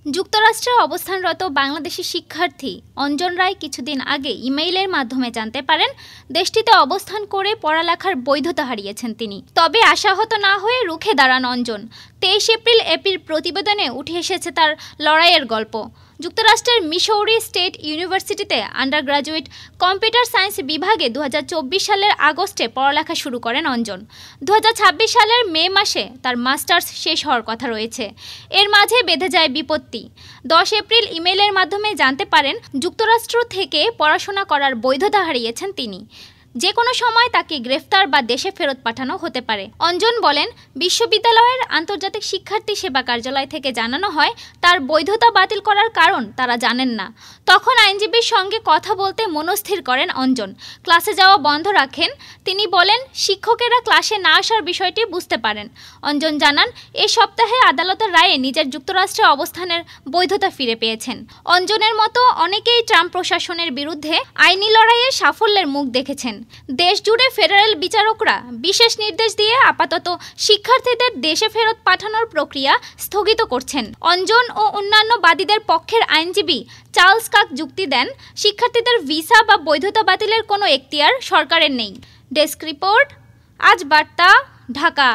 যুক্তরাষ্ট্রে অবস্থানরত বাংলাদেশি শিক্ষার্থী অঞ্জন রায় কিছুদিন আগে ইমেইলের মাধ্যমে জানতে পারেন দেশটিতে অবস্থান করে পড়ালেখার বৈধতা হারিয়েছেন তিনি। তবে আশাহত না হয়ে রুখে দাঁড়ান অঞ্জন। 23 এপ্রিল এপির প্রতিবেদনে উঠে এসেছে তার লড়াইয়ের গল্প। যুক্তরাষ্ট্রের মিসৌরি স্টেট ইউনিভার্সিটিতে আন্ডারগ্রাজুয়েট কম্পিউটার সায়েন্স বিভাগে 2024 সালের আগস্টে পড়ালেখা শুরু করেন অঞ্জন। 2026 সালের মে মাসে তার মাস্টার্স শেষ হওয়ার কথা রয়েছে। এর মাঝে বেঁধে যায় বিপত্তি। 10 এপ্রিল ইমেইলের মাধ্যমে জানতে পারেন যুক্তরাষ্ট্র থেকে পড়াশোনা করার বৈধতা হারিয়েছেন তিনি। যে কোনো সময় তাকে গ্রেফতার বা দেশে ফেরত পাঠানো হতে পারে। অঞ্জন বলেন, বিশ্ববিদ্যালয়ের আন্তর্জাতিক শিক্ষার্থী সেবা কার্যালয় থেকে জানানো হয় তার বৈধতা বাতিল করার কারণ তারা জানেন না। তখন আইনজীবীর সঙ্গে কথা বলতে মনস্থির করেন অঞ্জন। ক্লাসে যাওয়া বন্ধ রাখেন। তিনি বলেন, শিক্ষকেরা ক্লাসে না আসার বিষয়টি বুঝতে পারেন। অঞ্জন জানান, এ সপ্তাহে আদালতের রায়ে নিজের যুক্তরাষ্ট্রে অবস্থানের বৈধতা ফিরে পেয়েছেন। অঞ্জনের মতো অনেকেই ট্রাম্প প্রশাসনের বিরুদ্ধে আইনি লড়াইয়ে সাফল্যের মুখ দেখেছেন। দেশ জুড়ে ফেডারেল বিচারকরা বিশেষ নির্দেশ দিয়ে আপাতত শিক্ষার্থীদের দেশে ফেরত পাঠানোর প্রক্রিয়া স্থগিত করছেন। অঞ্জন ও অন্যান্য বাদীদের পক্ষের আইনজীবী চার্লস কাক যুক্তি দেন, শিক্ষার্থীদের ভিসা বা বৈধতা বাতিলের কোনো এখতিয়ার সরকারের নেই। ডেস্ক রিপোর্ট, আজ বার্তা, ঢাকা।